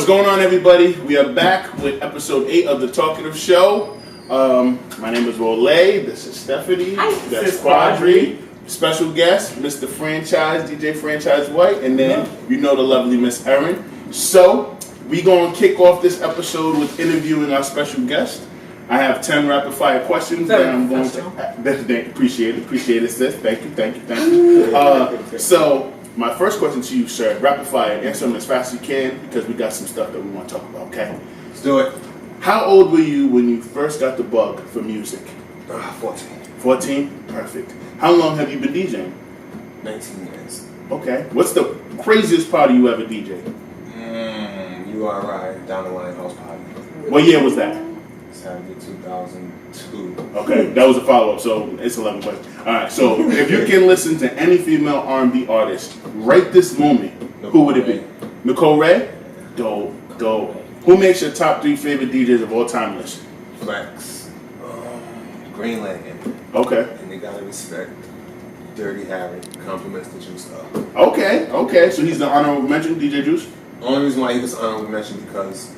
What's going on, everybody? We are back with episode 8 of the Talkative Show. My name is Wole. This is Stephanie. Hi. That's Quadri. Special guest, Mr. Franchise, DJ Franchise White. And then you know the lovely Miss Erin. So, we going to kick off this episode with interviewing our special guest. I have 10 rapid fire questions that I'm going to... Appreciate it, sis. Thank you. So, my first question to you, sir, rapid fire, answer them as fast as you can because we got some stuff that we want to talk about, okay? Let's do it. How old were you when you first got the bug for music? 14. 14? Perfect. How long have you been DJing? 19 years. Okay. What's the craziest party you ever DJed? URI, down the line house party. What year was that? Saturday, 2002. Okay, that was a follow-up, so it's 11 questions. Alright, so if you can listen to any female R&B artist right this moment, who would it be? Nicole Ray? Dope. Who makes your top 3 favorite DJs of all time list? Flex. Green Lantern. Okay. And they gotta respect Dirty Harry. Compliments the Juice though. Okay. So he's the honorable mention, DJ Juice? The only reason why he was honorable mention because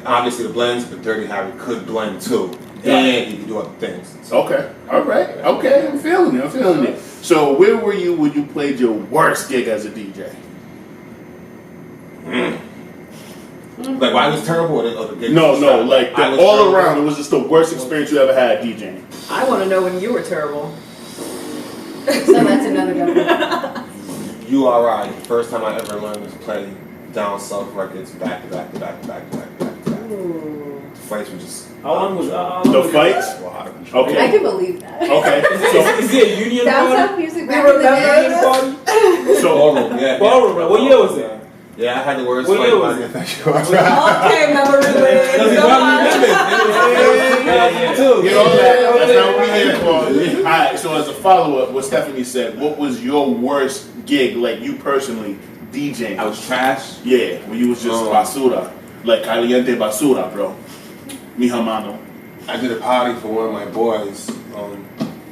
obviously the blends, but Dirty Harry could blend too. And he could do other things. So. Okay. Alright. Okay, I'm feeling it. So where were you when you played your worst gig as a DJ? Like why it was terrible or the gig? No, like all around, it was just the worst experience you ever had DJing. I want to know when you were terrible. So that's another good one. URI, the first time I ever learned to play down south records back to back. Ooh. The fights were just... How long was the fights? Okay. I can believe that. Okay. Is it a union Down party? south music back in the day. So Ballroom, yeah. Ballroom, right? What year was it? Yeah, I had the worst What fight year by was the it? infection. Okay, memory lane. That's not what we're here for. Alright, so as a follow-up, what Stephanie said, what was your worst gig, like you personally, DJing? I was trash. Yeah, when you was just basura. Like caliente basura, bro. Mi hermano. I did a party for one of my boys,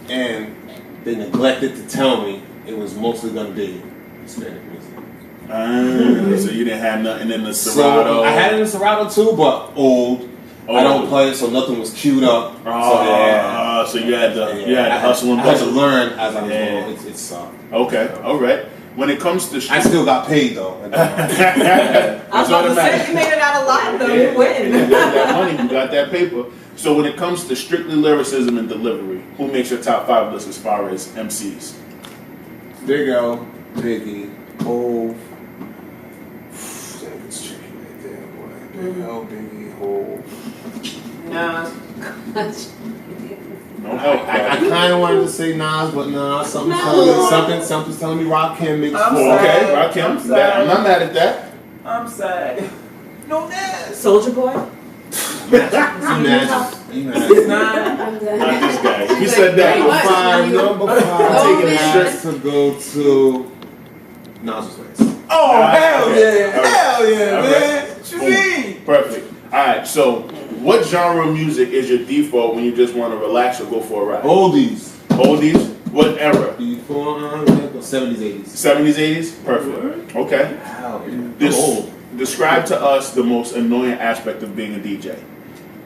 and they neglected to tell me it was mostly going to be Hispanic music. So you didn't have nothing in the Serato. So I had it in the Serato too, but old. I don't play it, so nothing was queued up. So you had to hustle and I had to bustle. learn as I was going. It's soft. Okay, all right. When it comes to I still got paid though. I was about to say, you made it out alive though. You win. You got that money, you got that paper. So when it comes to strictly lyricism and delivery, who makes your top 5 list as far as MCs? Big L, Biggie, Hove. It's tricky right there, boy. Big L, Biggie, Hove. Nah. No help. I kind of wanted to say Nas, but nah, something's telling me Rakim makes I'm four. sorry. Okay, Rakim. I'm sorry. I'm not mad at that. I'm sad. No, Nas. Soldier Boy? Imagine. It's not. I'm done. Not this guy. He said that. Number five taking it has to go to Nas' Ways. Oh, hell yeah. All right. Hell yeah, All man. right. What you mean? Perfect. Alright, so what genre of music is your default when you just want to relax or go for a ride? Oldies. Oldies? What era? Before 70s, 80s. 70s, 80s? Perfect. Okay. Wow, I'm old. Describe to us the most annoying aspect of being a DJ.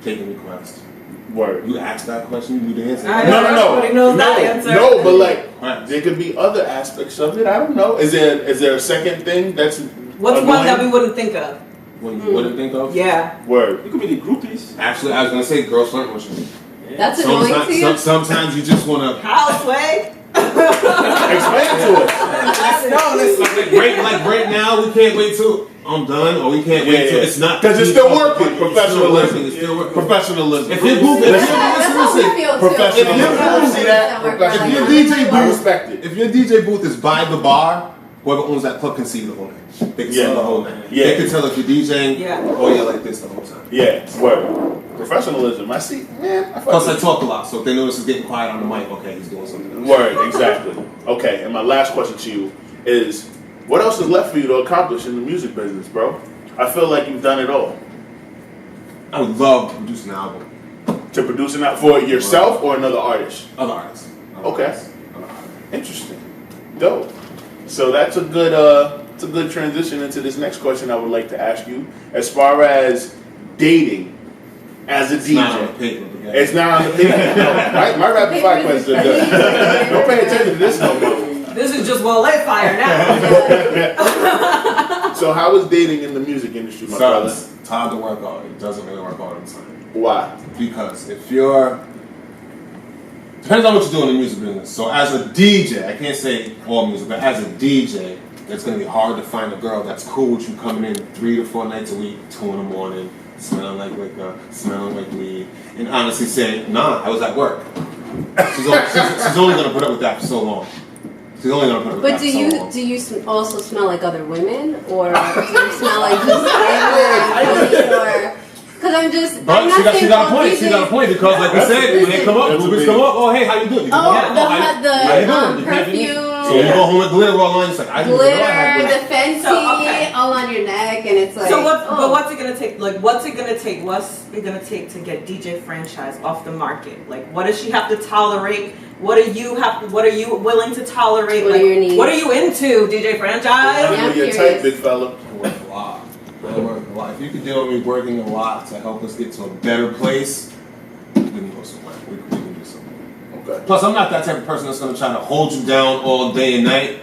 Taking requests. Word. You asked that question, you knew the answer. No. Everybody knows that answer. No, but like, Right. there could be other aspects of it. I don't know. Is there a second thing that's What's annoying? one that we wouldn't think of? What you wouldn't think of? Yeah. Word. It could be the groupies. Actually, I was going to say girls flirting with you. That's annoying to you? Sometimes you just want to... How, Sway? Explain it to us. Like right now, we can't wait till I'm done, or we can't wait till it's not... Because it's still working. Professionalism. It's still working. Professionalism. If you're booth, That's how we feel too. Professionalism. See that? If your Professionalism. DJ I respect it. If your DJ booth is by the bar, whoever owns that club can see the whole night. They can see the whole night. Yeah. They can tell if you're DJing, or you're like this the whole time. Yeah, word. Professionalism. I see. Man, I Plus, I talk a lot, so if they notice it's getting quiet on the mic, okay, he's doing something else. Word, exactly. Okay, and my last question to you is, what else is left for you to accomplish in the music business, bro? I feel like you've done it all. I would love to produce an album. To produce it for yourself or another artist? Other artists. Okay. Interesting. Dope. So that's a good it's a good transition into this next question I would like to ask you. As far as dating as a DJ. Not on the paper, but yeah. It's not on the paper. No, my rapid fire questions are done. Don't pay attention to this no more. This is just well lit fire now. So how is dating in the music industry, my brother? It's hard to work on. It doesn't really work all the time. Why? Because if you're... Depends on what you do in the music business. So as a DJ, I can't say all music, but as a DJ, it's going to be hard to find a girl that's cool with you coming in 3 to 4 nights a week, 2 in the morning, smelling like liquor, smelling like weed, and honestly say, nah, I was at work. She's only going to put up with that for so long. She's only going to put up with that for so long. But do you also smell like other women, or do you smell like just or? Because I'm just. But I'm she not got a point. She got a point because, like we said, when they come up, groupies come up. Oh, hey, how you doing? You Oh, how you doing? You can't be- perfume. So you go home with glitter all on. It's like I didn't know I had Glitter, the glitter. Fenty, So, okay. all on your neck, and it's like. So what? oh. But what's it gonna take? Like, what's it gonna take? What's it gonna take to get DJ Franchise off the market? Like, what does she have to tolerate? What do you have? What are you willing to tolerate? What are like, your needs? what are you into, DJ Franchise? I know I'm you're curious. tight, big fella. I work a lot. I work a lot. If you could deal with me working a lot to help us get to a better place, we can go somewhere. We can do something. Okay. Plus, I'm not that type of person that's going to try to hold you down all day and night.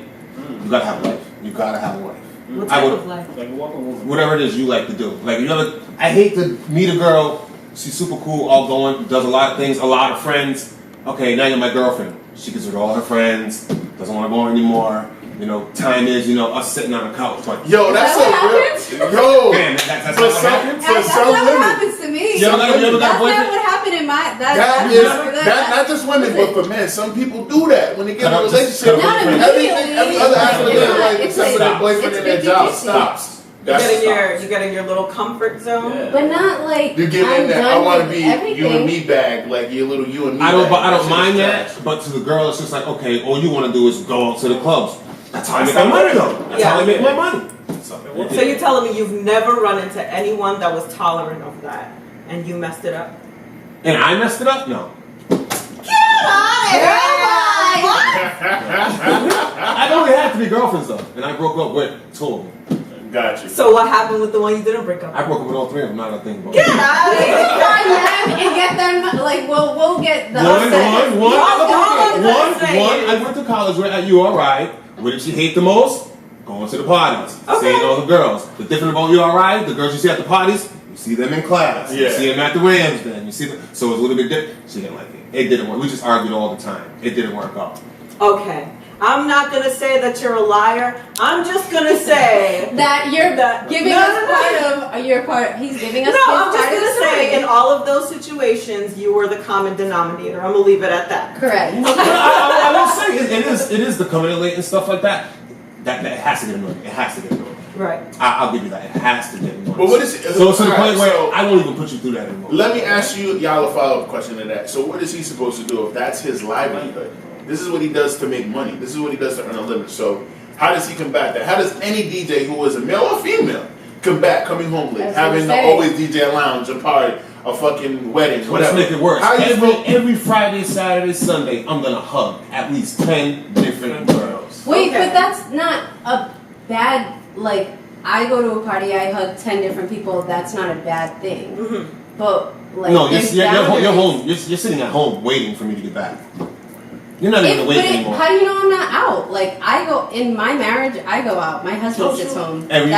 You got to have a life. You got to have a life. What I type would- of life? Like a walking woman. Whatever it is you like to do. Like, you know, I hate to meet a girl. She's super cool, outgoing, does a lot of things, a lot of friends. Okay, now you're my girlfriend. She gets rid of all her friends, doesn't want to go anymore. You know, time is, us sitting on a couch. Like, Yo, that's Is that a real. Yo, man, that's for not what some, happens. for That's some not what women, happens to me. You ever got a That's not boyfriend? what happened in my. that is not just women, but for men. Some people do that when they get in a Cut up, just relationship. cut up. Not Everything, every other aspect of their life, It's except for their like- boyfriend it's and their job, 50-50. stops. You That's get in your little comfort zone. Yeah. But not like. You get I'm in that. I done want to with be everything. you and me bag, like your little you and me. I don't bag. mind shit is that, trash. but to the girl, it's just like, okay, all you want to do is go out to the clubs. That's how I make my money, though. That's how I make my money. So you're telling me you've never run into anyone that was tolerant of that, and you messed it up? And I messed it up? No. I only had 3 girlfriends, though, and I broke up with 2 of them. Got you. So what happened with the one you didn't break up? I broke up with all 3 of them, not a thing about Get it. out of Find here! them and get them. Like we'll get the. One, saying. I went to college with at URI. What did she hate the most? Going to the parties, Okay. seeing all the girls. The different about URI, the girls you see at the parties, you see them in class. You Yeah. see them at the Rams then. You see them. So it's a little bit different. She didn't like it. It didn't work. We just argued all the time. It didn't work out. Okay. I'm not gonna say that you're a liar. I'm just gonna say That you're That- giving No, us no, no. part of your part. He's giving us no. his I'm just part of gonna the say story. in all of those situations, you were the common denominator. I'm gonna leave it at that. Correct. I will say it is the coming in late and stuff like that. That has to get annoying. It has to get annoying. Right. I'll give you that. It has to get annoying. But what is it? So it's to the Alright, point where so- I won't even put you through that anymore. Let me ask you, y'all, a follow-up question to that. So what is he supposed to do if that's his livelihood? This is what he does to make money. This is what he does to earn a living. So how does he combat that? How does any DJ who is a male or female combat coming home late, That's having to what I'm always DJ a lounge, a party, a fucking wedding, Let's whatever? make it worse. How you supposed- Every Friday, Saturday, Sunday, I'm gonna hug at least 10 different girls. Wait, Okay. but that's not a bad. Like I go to a party, I hug 10 different people. That's not a bad thing. Mm-hmm. But like, No, there's you're boundaries. home. You're sitting at home waiting for me to get back. You're not even awake anymore. How do you know I'm not out? Like I go in my marriage, I go out. My husband Oh, sits sure. home. Every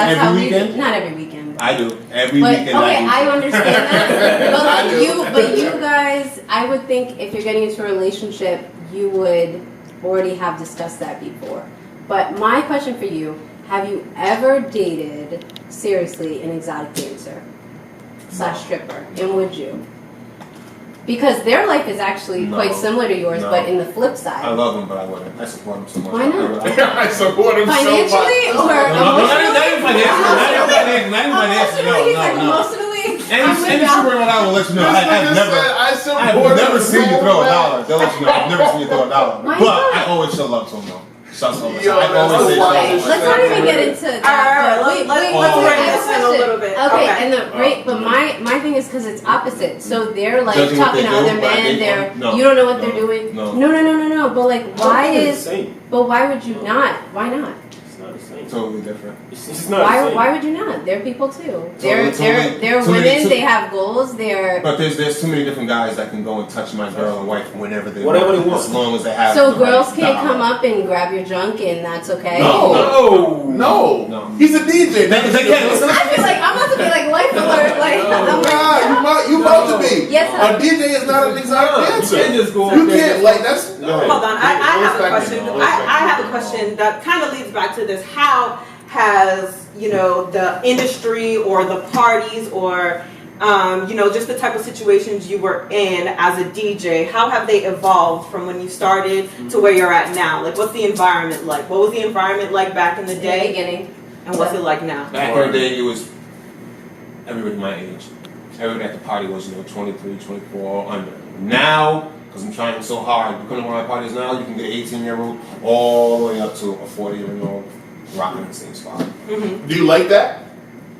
weekend? Not every weekend. I do every But weekend. okay, I do. understand that. But I do. you guys, I would think if you're getting into a relationship, you would already have discussed that before. But my question for you: have you ever dated seriously an exotic dancer / stripper? And would you? Because their life is actually No. quite similar to yours, No. but in the flip side. I love him, but I wouldn't. I support him so much. Why not? I support him so much. Financially or No, emotionally? not even financially. Not even financially. Emotionally, he's like No. emotionally. Any I'm with super y'all. around, I will let you know. This I've nigga never. said, I I've support never him seen you so throw a much. dollar. They'll let you know. I've never seen you throw a dollar. Why But not? I always show love to him though. Shots all the Yo, time. I that's always say so wild. shots. Let's not even get into that. Alright, Wait, let's wait, bring I have this in a question. little bit. Okay, Okay. and the right, but my thing is because it's opposite. So they're like Judging what talking they to do, other but I men. think They're no, you don't know what no, they're doing. no. No. But like, why It's is? the same. But why would you not? Why not? It's not the same. same. Totally different. It's not the same. Why would you not? They're people too. Totally, They're totally, women. They have goals. They're But there's too many different guys that can go and touch my girl and wife whenever they Whatever want, they want. as long as they have. so the girls right can't dollar. come up and grab your junk and that's okay. No. No. No. He's a DJ. They can't. Listen, I feel like I'm about to be like life alert. Like I'm like, You about to be. Yes, A DJ is not an exotic No, dancer. you can't just go You up there. can't, like, that's. No. Hold on, I have a Respect question. it. I have a question that kind of leads back to this. How has, the industry or the parties or, just the type of situations you were in as a DJ, how have they evolved from when you started to where you're at now? Like, what's the environment like? What was the environment like back in the in the day? beginning. And what's it like now? back in the day, it was everybody my age. Everybody at the party was 23, 24 or under. Now, because I'm trying so hard, you come to one of my parties now, you can get an 18-year-old all the way up to a 40-year-old rocking the same spot. Mm-hmm. Do you like that?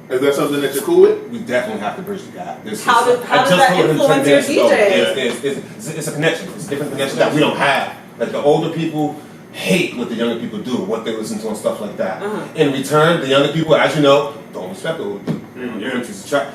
Is that something that you're cool with? We definitely have to bridge the gap. How does that influence your DJ? It's a connection. It's a different connection that we don't have. Like the older people hate what the younger people do, what they listen to and stuff like that. In return, the younger people, as you know, don't respect the older people. You're into the track.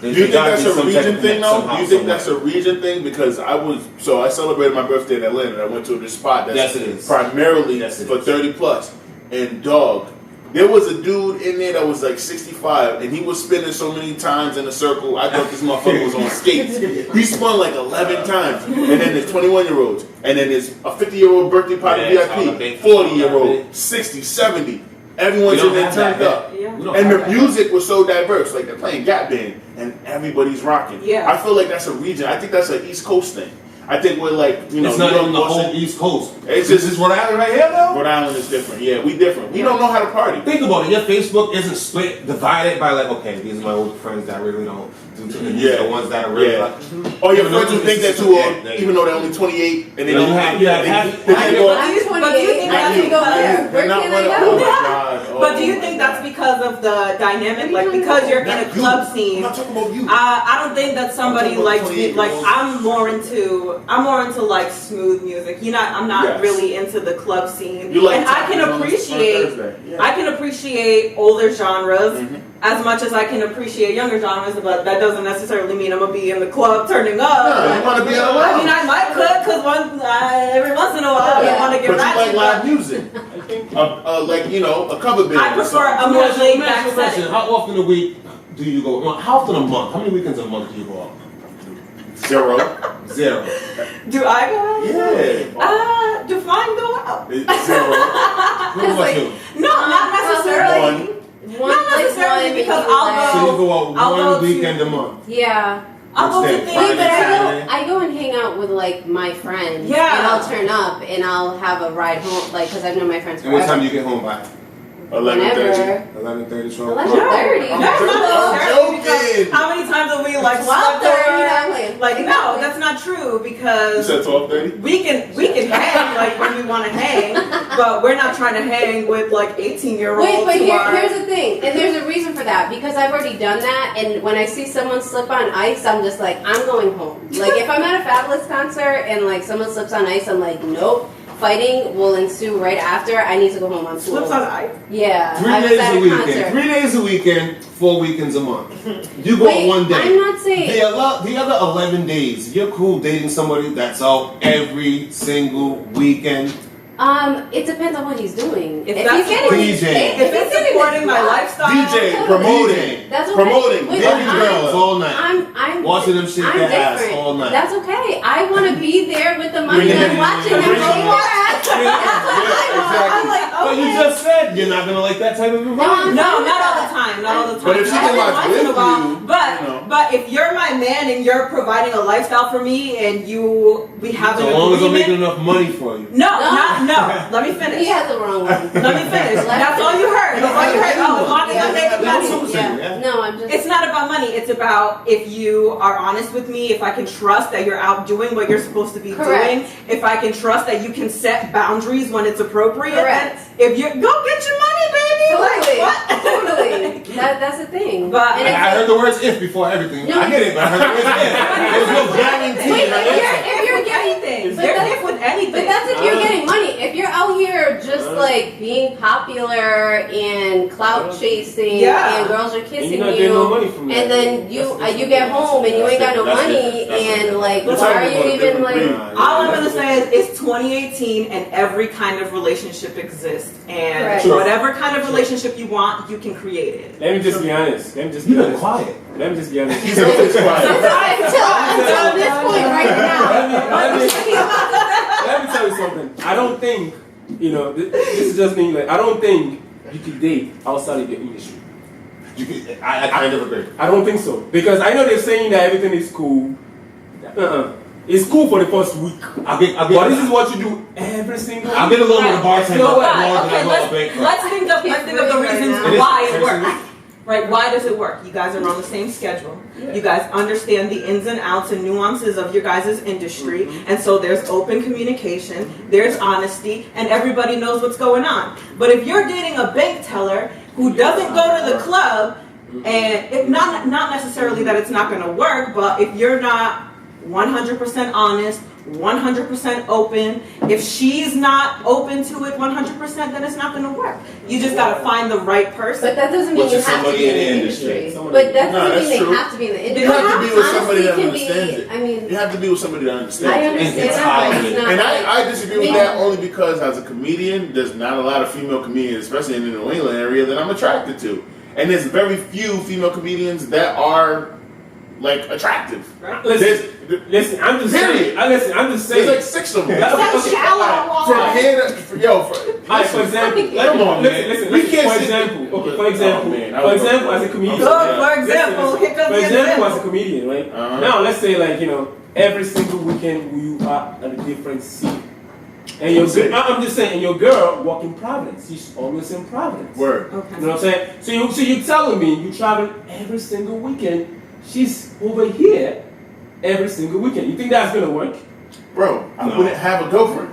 Do you think that's a region thing though? Do you think that's a region thing? Because I celebrated my birthday in Atlanta. I went to this spot that's Yes, it is. primarily Yes, it for is. 30 plus. And dog, there was a dude in there that was like 65 and he was spinning so many times in a circle. I thought this motherfucker was on skates. He spun like 11 times. And then there's 21-year-olds. And then there's a 50-year-old birthday party VIP, 40-year-old, 60, 70. Everyone's in there turned up. Yeah. And the music was so diverse. Like they're playing Gap Band and everybody's rocking. Yeah. I feel like that's a region. I think that's an East Coast thing. I think we're like, It's New not York, even the Boston. whole East Coast. It's This just is Rhode Island right here, though. Rhode Island is different. Yeah, we different. We don't know how to party. Think about it. Your Facebook isn't split, divided by like, okay, these are my older friends that really don't do to these are the ones that are really Yeah. like. Or your Even friends though who think this that is- you yeah, are, even though they're only 28 and they Yeah, don't you have- you have- they have- think I'm they're going. 28. But do you think I that's can go there. because? Where They're not can one I of- go? Oh my God. Oh But do you my think God. that's because of the dynamic? Like because you're in a Not you. club I'm scene. not talking about you. I don't think that somebody I'm talking about likes me. Like 28-year-olds. I'm more into like smooth music. I'm not Yes. really into the club scene. You like and I can Tacos on appreciate Thursday. Yeah. I can appreciate older genres Mhm. as much as I can appreciate younger genres, but that doesn't necessarily mean I'm gonna be in the club turning up. No, you want to be in a I mean, lounge. I might could because every once in a while I want to get But you like ratchet. live But music. Like, a cover band. I or prefer something. a more laid Let me ask back you a question. setting. How often a week do you go? Well, how often a month? How many weekends a month do you go out? 0. 0. Do I go out? Yeah. Define go out. It's 0. What about you? No, not necessarily. Not necessarily because I'll So go. you go out I'll go one to- weekend a month. Yeah. I'll go to Which day? things. Friday, But Saturday? I go and hang out with like my friends. Yeah. And I'll turn up and I'll have a ride home, like, because I've known my friends And what time forever. do you get home by? 11:30. 11:30, 12. 11:30. I'm That's not necessarily because joking. how many times have we like 12:30, slept over? exactly. Like no, that's not true You because said 12:30? we can hang like when we want to hang, but we're not trying to hang with like 18-year-olds. Wait, but who are- here's the thing, and there's a reason for that, because I've already done that, and when I see someone slip on ice, I'm just like, I'm going home. Like, if I'm at a Fabulous concert and like someone slips on ice, I'm like, nope. Fighting will ensue right after. I need to go home. I'm too slips old. on ice. Yeah. 3 I was days at a a weekend. concert. 3 days a weekend, 4 weekends a month. You go Wait, one day. I'm not saying. The other 11 days, if you're cool dating somebody that's out every single weekend. It depends on what he's doing. If If that's he's getting DJ. paid- If it's getting supporting my paid- lifestyle, DJ, promoting. That's okay. Promoting. Wait, Dating but girls all night. I'm Watching them shake I'm their ass different. all night. That's okay. I want to be there with the money Yeah, and watching them yeah, shake their ass. That's what I want. exactly. I'm like, But you okay. just said you're not gonna like that type of environment. No, not all the time. Not all the time. But if she can Every watch once with in a while. you, But you know. but if you're my man and you're providing a lifestyle for me and we have So an long as I'm agreement. making enough money for you. No. Let me He finish. has the wrong one. Let me finish. That's all you heard. That's all you heard. Oh, as long as I'm making money. Yeah. No, I'm just. It's not about money. It's about if you are honest with me, if I can trust that you're out doing what you're supposed to be Correct. doing, if I can trust that you can set boundaries when it's appropriate. Correct. then If you go get your money, baby. Totally. Like, what? Totally. That's the thing. But- And I heard the words if before everything. No. I get it, but I heard the words if. There's no guarantee. Wait, right? if you're getting things. but There's that's- if with anything. But that's if you're getting money. If you're out here just like being popular and clout chasing, Yeah. and girls are kissing not you, getting no money from that. and then you get home and you ain't got no money, and like, why are you even like? All I'm gonna say is it's 2018 and every kind of relationship exists, and Correct. whatever kind of relationship you want, you can create it. Let me just be honest. You're quiet. Let me just be honest. He's always quiet. Until this point right now. Let me tell you something. I don't think, this is just me. Like, I don't think you could date outside of your industry. I kind of agree. I don't think so. Because I know they're saying that everything is cool. It's cool for the first week. I'll get But this is what you do every single week. I'll get a little bit of bartender. So what? Let's think of the reasons why it works. Right? Why does it work? You guys are on the same schedule. You guys understand the ins and outs and nuances of your guys' industry, and so there's open communication, there's honesty, and everybody knows what's going on. But if you're dating a bank teller who doesn't go to the club, and it, not necessarily that it's not going to work, but if you're not 100% honest, 100% open, if she's not open to it 100%, then it's not going to work. You just got to find the right person. But that doesn't mean Which you is have to somebody be in in the the industry. industry. But that No, doesn't that's mean true. they have to be in the industry. You have to be with somebody that Honesty can understands be, it. I mean, You have to be with somebody that understands I it. understand It's that, but hard. it's not. And like- I disagree with that only because as a comedian, there's not a lot of female comedians, especially in the New England area, that I'm attracted to. And there's very few female comedians that are like attractive. Listen, I'm just Period. saying. I'm just saying. There's like 6 of them. That's shallow. From here to Alright, for example, Come on, man. listen, We can't for sit- example, okay, for example, Oh, man, I for was example, going as a comedian, For example, here comes for the example, as a example. comedian, right? Uh-huh. Now, let's say, like, every single weekend you are at a different city. And your City. I'm just saying, and your girl walk in Providence. She's always in Providence. Word. Okay. You know what I'm saying? So you're telling me you travel every single weekend. She's over here every single weekend. You think that's gonna work? Bro, I No. wouldn't have a girlfriend.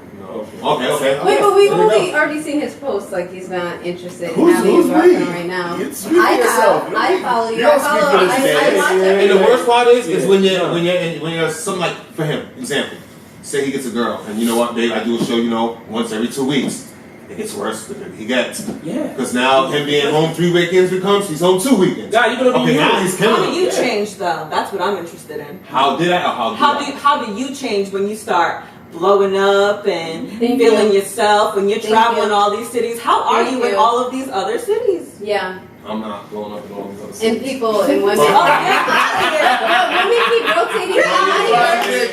Okay. Wait, but we've There we only go. already seen his posts. Like he's not interested in Who's having a we? girlfriend right now. You speak for I yourself. have. I follow you. You don't I speak follow. for this man. I watch Yeah. every. And the worst part is Yeah. when Yeah. when you're something like, for him, example, say he gets a girl, and you know what, babe, I do a show, once every 2 weeks. It gets worse the bigger he gets. Yeah. Because now him being home 3 weekends becomes, he's home 2 weekends. Yeah, you're gonna be Okay, now you. he's How killing do him. you change though? That's what I'm interested in. How did I, or how did I? How do you change when you start blowing up and Thank feeling you. yourself when you're Thank traveling you. all these cities? How are Thank you in you. all of these other cities? Yeah, I'm not going up in all these other and cities. people and women. Oh, get out of here. Women keep rotating out here.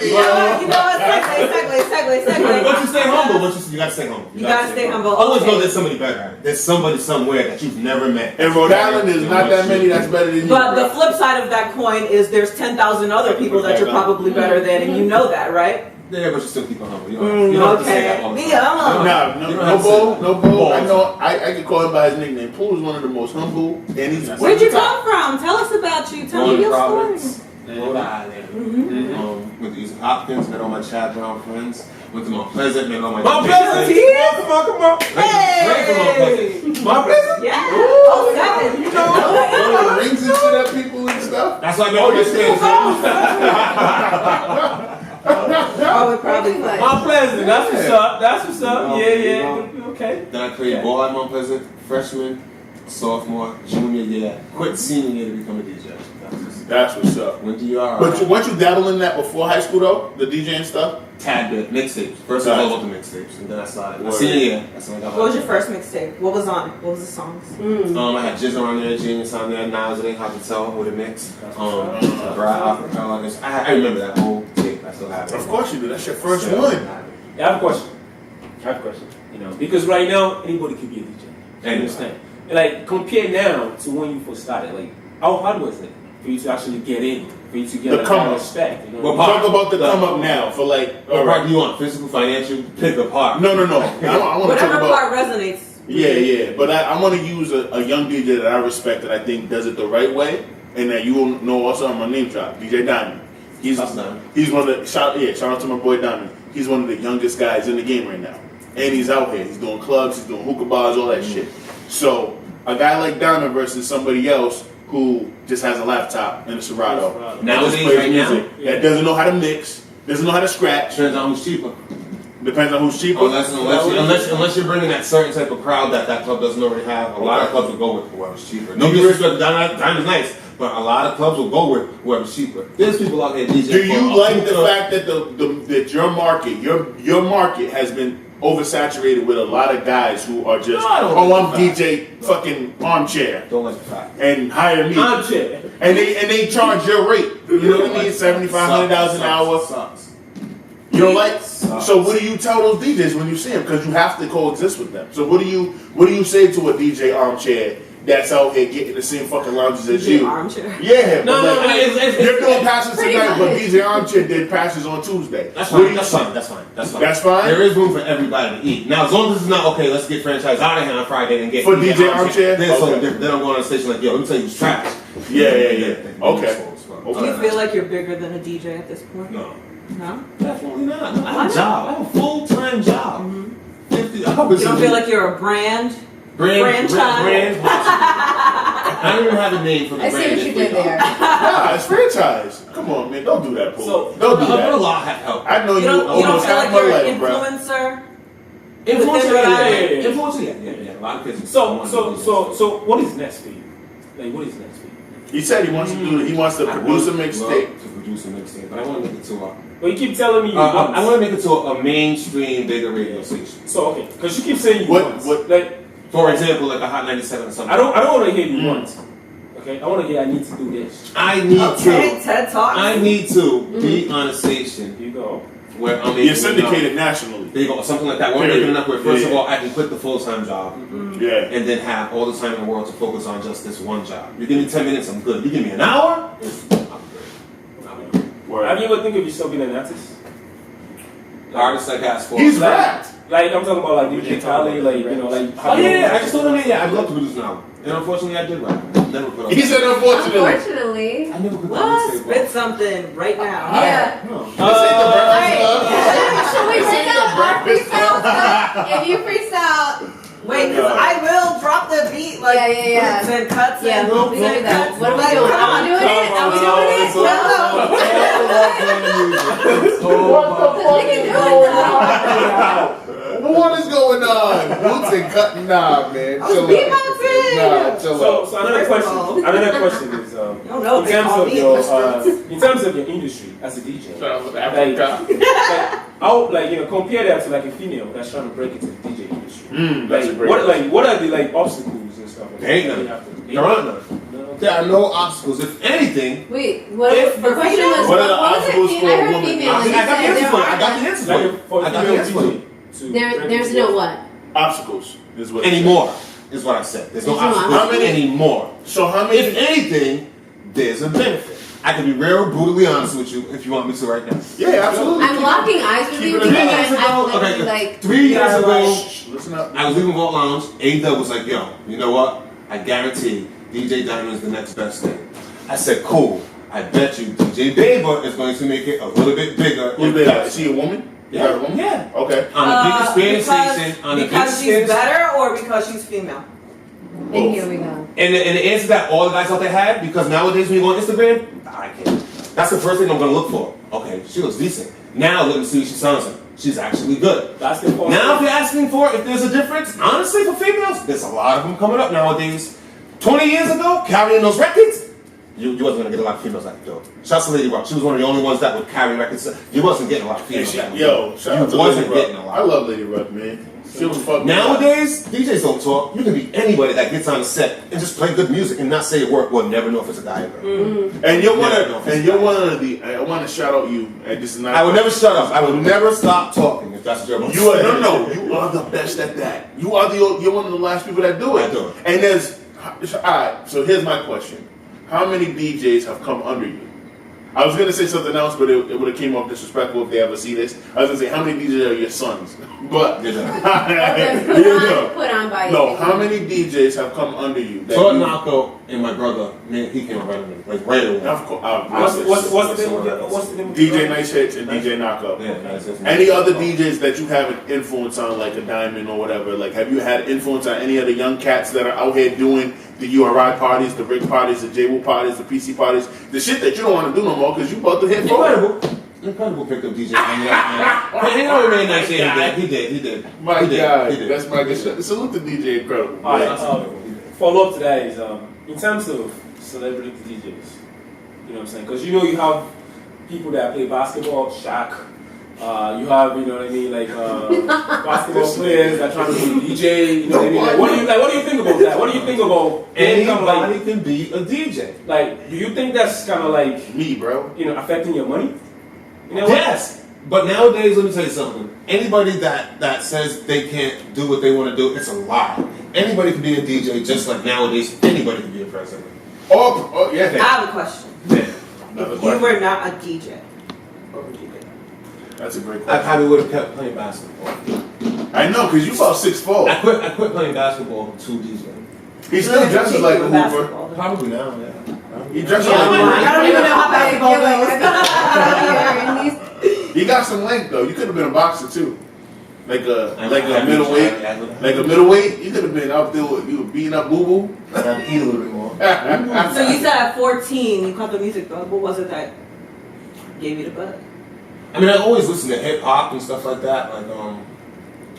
You know what? Segue. But you stay humble, you gotta stay humble. You gotta stay humble. Always know Okay. there's somebody better at it. There's somebody somewhere that you've never met. In Rhode Island, there's not that many that's better than you. But bro. the flip side of that coin is there's 10,000 other people that you're probably better than, and you know that, right? Yeah, but you still keep it humble. You don't have to say that all the time. Yeah, Nah, You don't no have to bull, say no that. bull. I Balls. know. I can call him by his nickname. Pool is one of the most humble, and he's. Where'd you come from? Tell us about you. Tell me your story. Rhode Island. Went to East Hopkins, met all my Chad Brown friends. Went to Mount Pleasant, met all my My DJ presence friends. here. Come on. Straight from Mount Pleasant. My presence. Yeah. Oh, seven. You know. One of the rings and shit at people and stuff. That's why I met all my friends. Oh, it probably was. My presence. That's what's up. That's what's up. Yeah. Okay. Then I played ball at Mount Pleasant, freshman, sophomore, junior year. Quit senior year to become a DJ. That's what's up. Went to UR. But weren't you dabbling in that before high school though? The DJing stuff. Tad bit, mixtapes. First I was all about the mixtapes, and then I started. Word. Senior year, that's when I got What was your first mixtape? What was on it? What was the songs? I had Jizz on there, Genius on there, Nas, it ain't hard to tell with a mix. Brad Acapella on this. I remember that whole tape. I still have it. Of course you do. That's your first Still one. have it. Yeah, I have a question. Because right now anybody could be a DJ. You understand? Like compare now to when you first started. Like how hard was it for you to actually get in? For you to get The come up. respect? You know? Well, Talk about the come up now for like. What part do you want? Physical, financial? Pick the part. No. I want to talk Whatever about. part resonates. Yeah. But I want to use a young DJ that I respect that I think does it the right way, and that you will know also on my name drop, DJ Diamond. He's one of the shout out to my boy Diamond. He's one of the youngest guys in the game right now, and he's out here. He's doing clubs, he's doing hookah bars, all that shit. So a guy like Diamond versus somebody else who just has a laptop and a Serato. Nowadays, Just plays right now, music, that doesn't know how to mix, doesn't know how to scratch. Turns out who's cheaper. Depends on who's cheaper. Unless you're bringing that certain type of crowd that club doesn't already have. A lot of clubs will go with whoever's cheaper. No disrespect, Diamond's nice, but a lot of clubs will go with whoever's cheaper. There's people out there DJing. Do you like the fact that that your market has been oversaturated with a lot of guys who are just I'm DJ fucking armchair. Don't like the fact. And hire me. Armchair. And they charge your rate. You know what I mean? $7,500 an hour. Sucks. You don't like? So what do you tell those DJs when you see them? Because you have to coexist with them. So what do you say to a DJ armchair that's out here getting the same fucking lounges as you? Armchair. Yeah. No, you're doing passes Pretty tonight, but much. DJ Armchair did passes on Tuesday. That's fine. That's fine. That's fine? There is room for everybody to eat. Now, as long as it's not, okay, let's get franchise out of here on Friday and get For DJ Armchair? Then it's Okay. something different. Then I'm going on the station like, yo, let me tell you, it's trash. Yeah. Okay. Do you feel like you're bigger than a DJ at this point? No. No? Definitely not. I have a job. I have a full-time job. 50 hours. You don't feel like you're a brand? Brand. I don't even have a name for the I brand. see what you did there. Nah, it's franchise. Come on, man. Don't do that, Paul. So, don't do But a that. lot have helped. I know You don't feel almost half like my you're life, an bro. influencer? Influencer, yeah. A lot of kids. So what is next for you? Like, what is next for you? He said he wants to do. He wants to produce a mixtape. To produce a mixtape, but I want to make it to a. Well, you keep telling me you I want. want to make it to a mainstream, bigger radio station. So okay, because you keep saying you want. Like, For example, like a Hot 97 or something. I don't want to hear you want. Okay, I want to hear I need to do this. I need Okay, to. TED Talk. I need to be on a station Here you go. where I'm You're syndicated nationally. There you go, something like that. We're making enough where first of all I can quit the full-time job Yeah. and then have all the time in the world to focus on just this one job. You give me 10 minutes, I'm good. You give me an hour, I'm good. Have you ever think of yourself being an artist? Artist like asked for. He's rapped. Like I'm talking about like DJ Khaled, like you know, like. Oh yeah, I just told him that. I'd love to produce an album, and unfortunately, I did rap. Never put up. He said unfortunately. Unfortunately. I never put What? up a Spit something right now. Yeah. No. Should we take out our freestyle stuff? If you freestyle. Wait, because I will drop the beat like Yeah. hooks and cuts Yeah, and we'll hoops do and that. cuts. What are we Like, doing? come Are on. we doing it? Are we doing it? We can do it now. What is going on? Boots and cutting knob, man. Chill out. Beatboxing. Nah, chill out. So another First of all. question. Another question is don't know in if they terms call of me your Mr. in terms of your industry as a DJ. Shout out to Like, Africa. how like compare that to like a female that's trying to break into the DJ industry. That's a great What are the like obstacles and stuff? Like There ain't that none. you have to- There aren't none. No. There are no obstacles. If anything, Wait, what? If- The question was, What are the what was obstacles it? for I a heard woman? female. I and you got the said answer there for it. are I got none. the answer for Like it. for I got the female answer for it. DJ to break There's into no the- what? Obstacles is what. Anymore is what I said. There's no There's no obstacles How many- anymore. So how If many? anything, there's a benefit. I can be real brutally honest with you if you want me to right now. Yeah, absolutely. I'm locking eyes with Keep you it in because mind. I'm literally Okay, like, 3 years ago, Shh, listen up. I was leaving Vault Lounge. A-Dub was like, yo, you know what? I guarantee DJ Diamond is the next best thing. I said, cool. I bet you DJ Baber is going to make it a little bit bigger. Who's that? Is she a woman? Is that a woman? Yeah. Okay. On the biggest Spanish station. On the because biggest she's Spanish. better or because she's female? and here we go. And the answer that all the guys out there had, because nowadays when you go on Instagram, I can't. That's the first thing I'm going to look for. Okay, she looks decent. Now let me see what she sounds like. She's actually good. That's the point. Now if you're asking for if there's a difference, honestly for females, there's a lot of them coming up nowadays. 20 years ago, carrying those records, you wasn't gonna get a lot of females like that. Shouts to Lady Rock. She was one of the only ones that would carry records. You wasn't getting a lot of And females. she, that would yo, do it. shout out You to wasn't Lady getting a Ruck. lot. I love Lady Ruck, man. She was fucking. Nowadays, DJs don't talk. You can be anybody that gets on a set and just play good music and not say a word. We'll never know if it's a guy or a girl. And you're one Yeah, of, and you're one of the. I want to shout out you. And this is not. I would never shut up. I would never stop talking if that's what you're about to You are say. no. You are the best at that. You are the. You're one of the last people that do it. I do it. And there's. All right. So here's my question: how many DJs have come under you? I was gonna say something else, but it would have came off disrespectful if they ever see this. I was gonna say how many DJs are your sons? But You're done. Put on by no, you. how many DJs have come under you? that Todd you- Knocko and my brother, man, he came around me like right away. Of course, What's the name of the DJ Nice Hits and DJ Knockout. Yeah, that's Any other DJs that you have an influence on, like a Diamond or whatever? Like, have you had influence on any of the young cats that are out here doing the URI parties, the Rick parties, the J-Woo parties, the PC parties, the shit that you don't want to do no more because you about to hit forward? Incredible. Incredible picked up DJ. He know he made nice shit. He did. My He did. God, He did. that's my good. Salute to DJ Incredible. All right, follow up to that is in terms of celebrity DJs, you know what I'm saying? Because you know you have people that play basketball, Shaq. You have, you know what I mean, like basketball players that trying to be DJ. You know what I mean? Like, what do you think about that? What do you think about Anybody can be a DJ. Like, do you think that's kind of like Me, bro. you know affecting your money? You know Yes. But nowadays, let me tell you something. Anybody that says they can't do what they want to do, it's a lie. Anybody can be a DJ, just like nowadays anybody can be a president. Oh yeah. I have a question. Another If you question. were not a DJ, what would you do? That's a great I question. probably would have kept playing basketball. I know, because you about 6'4". I quit playing basketball to DJ. He still dresses like a Hoover. Basketball. Probably now, yeah. He dresses Yeah, like a I don't even know how basketball goes. He got some length though. You could have been a boxer too, like a middleweight, Like like a middleweight. You could have been out there. You were beating up Boo Boo. I'd eat a little bit more. So you said at 14 you caught the music bug. What was it that gave you the bug? I mean, I always listen to hip hop and stuff like that. Like,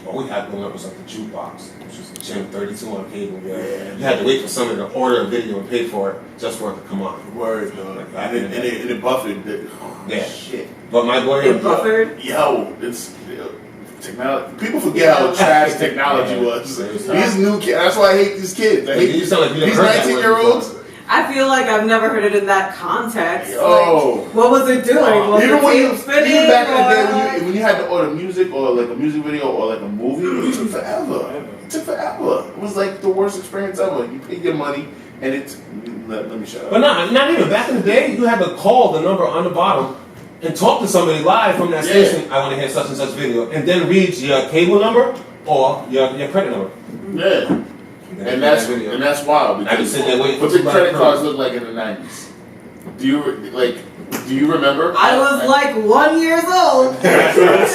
what we had growing up was like the jukebox, which was Channel 32 on cable. Yeah. You had to wait for someone to order a video and pay for it just for it to come on. Word, though. And it buffered. Yeah. Shit. But my boy, It buffered? Yo, it's technology. People forget how trash technology was. These new kids. That's why I hate these kids. I hate You sound like you these never heard that word 19-year-olds. I feel like I've never heard it in that context. Oh. Like, what was it doing? Was Even it when you, tape spinning? even back in the or day when you had to order music or like a music video or like a movie, it took forever. It took forever. It was like the worst experience ever. You paid your money and it's let me shut up. But not even. Back in the day, you had to call the number on the bottom and talk to somebody live from that Yeah. station. I want to hear such and such video, and then read your cable number or your credit number. Yeah. And that's wild I was sitting there waiting what for the somebody credit to cards come. look like in the 90s. Do you remember? I was like 1 year old. That's what I'm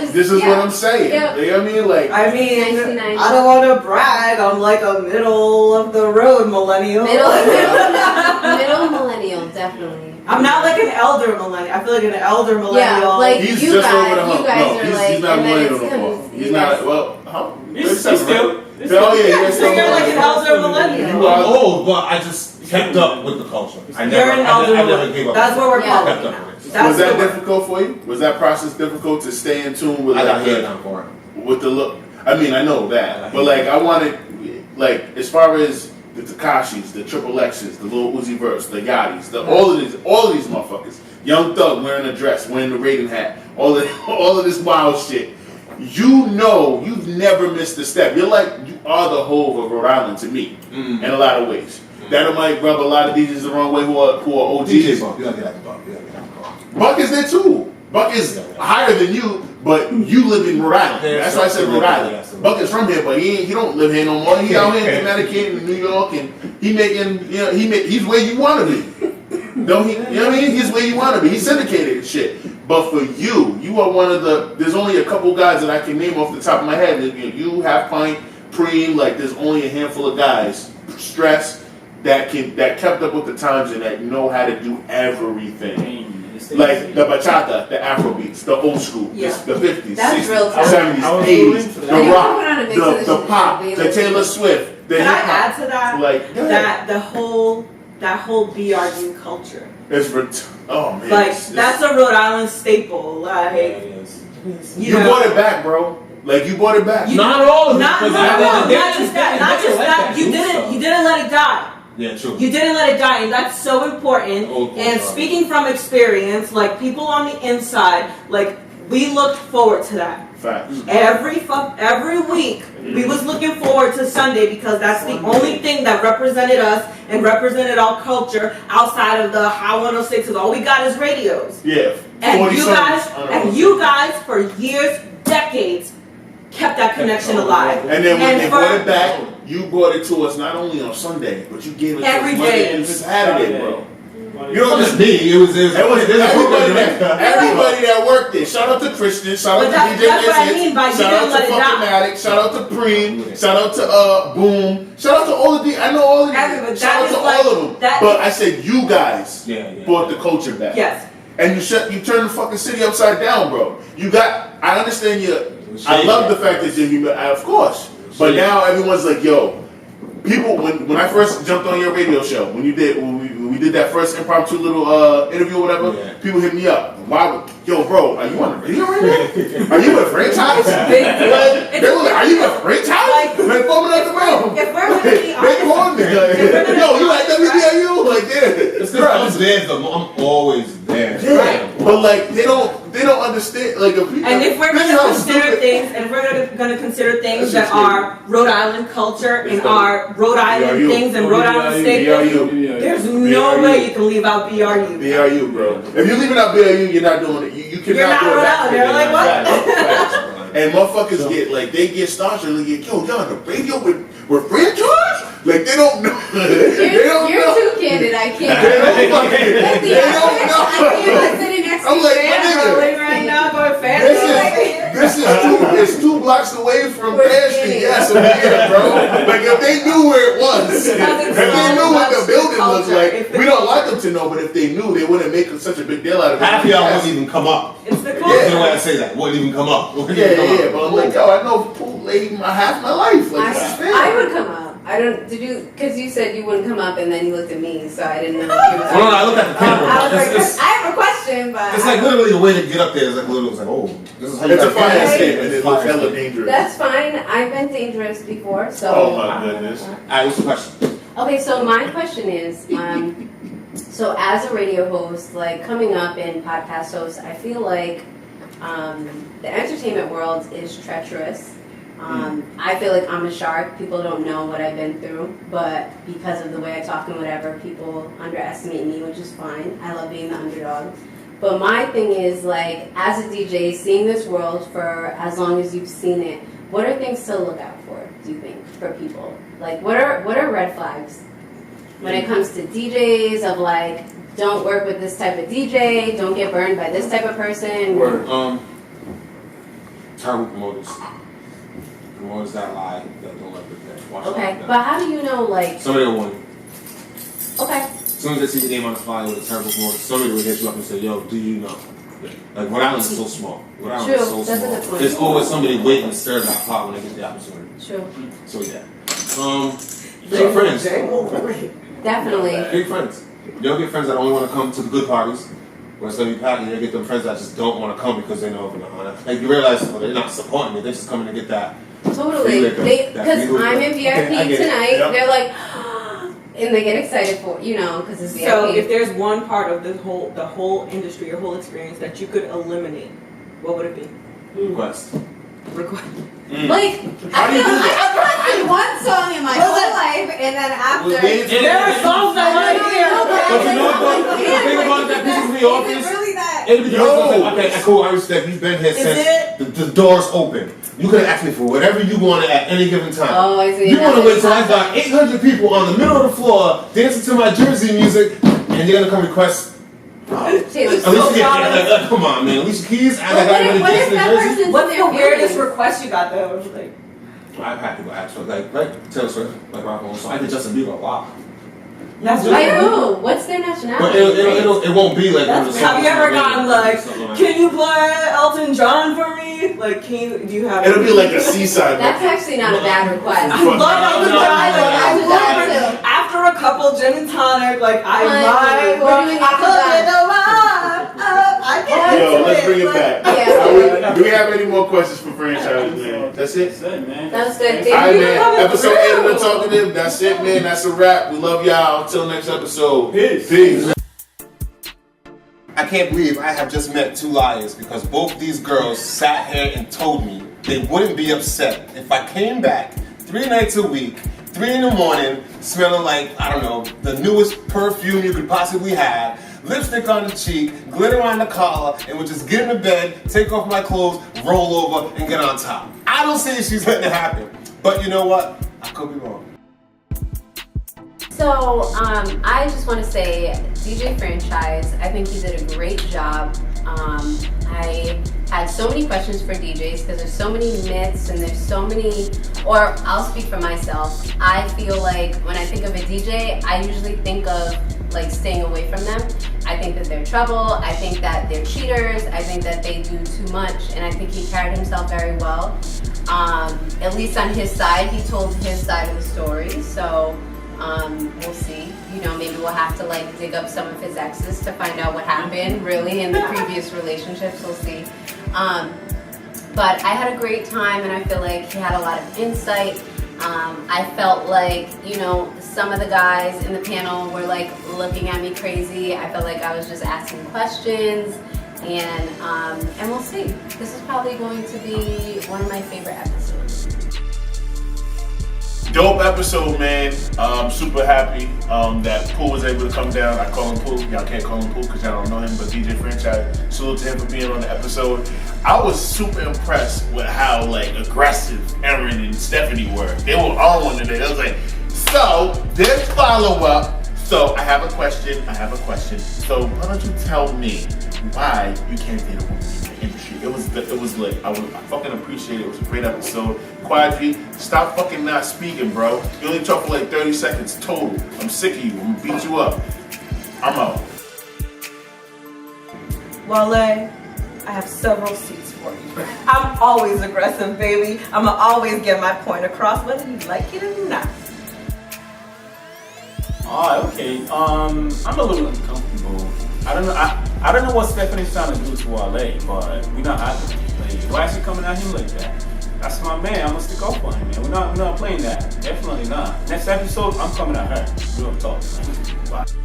saying. This is what I'm saying. Yeah. You know what I mean? Like I mean, 1990. I don't want to brag. I'm like a middle of the road millennial. Middle millennial, definitely. I'm not like an elder millennial. I feel like an elder millennial. Yeah, like he's you just guys, over the hump. you guys No, are he's like, not a and then millennial it's no him. more. He's You not. guys- Well, how? He's 37, still. right? Oh yeah, yeah, he's so you're like an elder You millennial. are. I'm old, but I just kept up with the culture. I You're an elder never millennial. gave up. That's what we're Yeah. calling Kept it up now. with it. That's Was that the word. difficult for you? Was that process difficult to stay in tune with I got like hair down for it. with the look? I mean, I know that, but like I wanted, like as far as the Tekashis, the Triple X's, the Lil Uzi Verts, the Yachty's, all of these motherfuckers, Young Thug wearing a dress, wearing the Raiden hat, all of this wild shit. You know, you've never missed a step. You are the Hove of Rhode Island to me, in a lot of ways. That might rub a lot of DJs the wrong way who are OGs. DJ Buck, you gotta get out the Buck. You gotta get out the Buck. Buck is there too. Buck is higher than you, but you live in Rhode Island. That's why I said Rhode Island. Buck is from here, but he don't live here no more. He out here in Connecticut and New York, and he's where you want to be. Don't he? You know what I mean? He's where you want to be. He's syndicated and shit. But for you are one of the. There's only a couple guys that I can name off the top of my head. You have Pint, Preem. Like there's only a handful of guys. Stress that kept up with the times and that know how to do everything. Like the bachata, the Afro beats, the old school, Yeah. the 50s, That's 60s, real talk. 70s, I was 80s, rooting for the that. You rock, put on a mix of the this pop, shit, the baby. Taylor Swift, the Can I hip add hop. to that? Like that the whole BRU culture. Oh man, Like that's a Rhode Island staple. Like you bought it back, bro. Like you bought it back. Not all of it. not because just they- that. Not just that. You didn't let it die. Yeah, true. You didn't let it die, and that's so important. And speaking from experience, like people on the inside, like we looked forward to that. Facts. Every week, we was looking forward to Sunday because that's the only thing that represented us and represented our culture outside of the High 106. Because all we got is radios. Yeah. And 40 you guys, for years, decades, kept that connection alive. And then when they for- brought it back, you brought it to us not only on Sunday, but you gave it to Every us Monday day. and Saturday, bro. You don't just me. It was Everybody that worked there. Shout out to Christian. Shout out But to that's DJ what I Gissett, mean by you shout didn't out let to it fucking die. Maddox. Shout out to Preem. Shout out to Boom. Shout out to all of the. I know all of Everybody. them. Shout out That to is like- all of them. that But is- I said you guys Yeah. brought the culture back. Yes. and you turn the fucking city upside down, bro. I understand I love the fact that you're of course. But now everyone's like, yo, people, when I first jumped on your radio show, when we did that first impromptu little interview or whatever, people hit me up. Yo, bro, are you on the radio right now? Are you a franchise? They were like, are you a franchise? Like, phone out the room. If we're gonna be They called me. Yo, you like WDIU? Like, yeah. It's because I'm there, I'm always there. Yeah. But like, they don't understand. Like, if we're gonna consider things that are Rhode Island culture and are Rhode Island things and Rhode Island staples, there's no way you can leave out BRU. BRU, bro. If you're leaving out BRU, you're not doing it. You cannot You're not do it. Rhode Island. They're like, what? And motherfuckers they get starstruck. They get, yo, y'all on the radio with franchise? Like, they don't know. They don't You're know. too candid. I can't. They don't fucking. They don't know. I can't sit next to I'm you. like, my nigga. Right now, going This is 2 blocks away from Fair Street. Yes, over here, bro. Like, if they knew where it was, if they knew what the building looked like, we don't want them to know, but if they knew, they wouldn't make such a big deal out of it. Half of y'all wouldn't even come up. It's the You culture. know why I say that? Wouldn't even come up. Yeah, but I'm like, yo, I know pool lady half my life. Like, this is fair. I would come up. Because you said you wouldn't come up and then you looked at me, so I didn't know if you was No, I look at the camera. I was like, It's- I have a question, but. It's like literally the way to get up there is like literally, it's like, oh, this is how you It's a gotta fire get up. statement. It looks hella dangerous. That's fine. I've been dangerous before, so. Oh my goodness. Alright, what's the question? Okay, so my question is, so as a radio host, like coming up in podcast hosts, I feel like the entertainment world is treacherous. I feel like I'm a shark. People don't know what I've been through, but because of the way I talk and whatever, people underestimate me, which is fine. I love being the underdog. But my thing is, like, as a DJ, seeing this world for as long as you've seen it, what are things to look out for, do you think, for people? Like, what are red flags when it comes to DJs of, like, don't work with this type of DJ, don't get burned by this type of person? Terrible promoters. Promoters that lie, that don't let the watch Okay, out. but how do you know, like, Somebody will warn you. okay, As soon as they see your name on the flyer with a terrible promoter, somebody will hit you up and say, yo, do you know? Like, Rhode Island is so small. Rhode Island is so True, that's a small. good point. There's always somebody waiting to stir that pot when they get the opportunity. true. So, yeah. Fake friends. Definitely. Fake friends. You'll get friends that only want to come to the good parties. When it's going to be packed, and you'll get them friends that just don't want to come because they know they're not. Like, you realize, well, they're not supporting me. They're just coming to get that. Totally. Because I'm in VIP tonight, they're like, and they get excited for, because it's VIP. So if there's one part of the whole industry, your whole experience that you could eliminate, what would it be? Request. Like, I've had one song in my whole life, and then after. There are songs that But you know what? The thing about that pisses me off is, really that? it'll be the person like, okay, cool, I respect. You've been here since the door's open. You could have asked me for whatever you wanted at any given time. Oh, I see. You want to wait till I got 800 people on the middle of the floor dancing to my Jersey music, and you're gonna come request. Taylor Swift. Alicia, come on, man. Alicia Keys, I got everybody What if dancing to that Jersey. person's What's in the their weirdest feelings? request you got though? Like, I've had people ask for like Taylor Swift, like rock and roll. So I did Justin Bieber a lot. that's Like right. who? What's their But nationality? it won't be like. one of the Have you songs ever that gotten really- like, something like can you play Elton John for me? Like, do you have? It'll be like a seaside. That's actually not a bad request. I love Elton No, John. no, Like, I no, love no. it. After a couple gin and tonic, like I Honey, might. we're doing I can't Yo, do let's it. bring it Like, back. Yeah. Do we have any more questions for franchise, man? That's it? That's it, man. That was good. All Thank right, you. man. Episode 8 of The Talkative. That's it, man. That's a wrap. We love y'all. Until next episode. Peace. Peace. I can't believe I have just met 2 liars because both these girls sat here and told me they wouldn't be upset if I came back 3 nights a week, 3 in the morning, smelling like, I don't know, the newest perfume you could possibly have, lipstick on the cheek, glitter on the collar, and would just get into bed, take off my clothes, roll over, and get on top. I don't see if she's letting it happen. But you know what? I could be wrong. So, I just want to say, DJ Franchise, I think he did a great job. I had so many questions for DJs because there's so many myths and there's so many, or I'll speak for myself. I feel like when I think of a DJ, I usually think of like staying away from them. I think that they're trouble. I think that they're cheaters. I think that they do too much, and I think he carried himself very well. At least on his side, he told his side of the story. So we'll see. You know, maybe we'll have to like dig up some of his exes to find out what happened really in the previous relationships. We'll see. But I had a great time, and I feel like he had a lot of insight. I felt like, you know, some of the guys in the panel were like looking at me crazy. I felt like I was just asking questions, and we'll see. This is probably going to be one of my favorite episodes. Dope episode, man. Super happy that Pooh was able to come down. I call him Pooh. Y'all can't call him Pooh because y'all don't know him, but DJ Franchise, salute to him for being on the episode. I was super impressed with how like aggressive Erin and Stephanie were. They were on one today. I was like, so there's follow up. So I have a question. So why don't you tell me why you can't date a woman in the industry? It was lit. I fucking appreciate it. It was a great episode. Quadri, stop fucking not speaking, bro. You only talk for like 30 seconds total. I'm sick of you. I'm gonna beat you up. I'm out. Wale, I have several seats for you. I'm always aggressive, baby. I'ma always get my point across, whether you like it or not. Okay. I'm a little uncomfortable. I don't know what Stephanie's trying to do to Wale, but we're not acting. Like, why is she coming at him like that? That's my man. I'm gonna stick up for him, man. We're not playing that. Definitely not. Next episode, I'm coming at her. Real talk. Bye.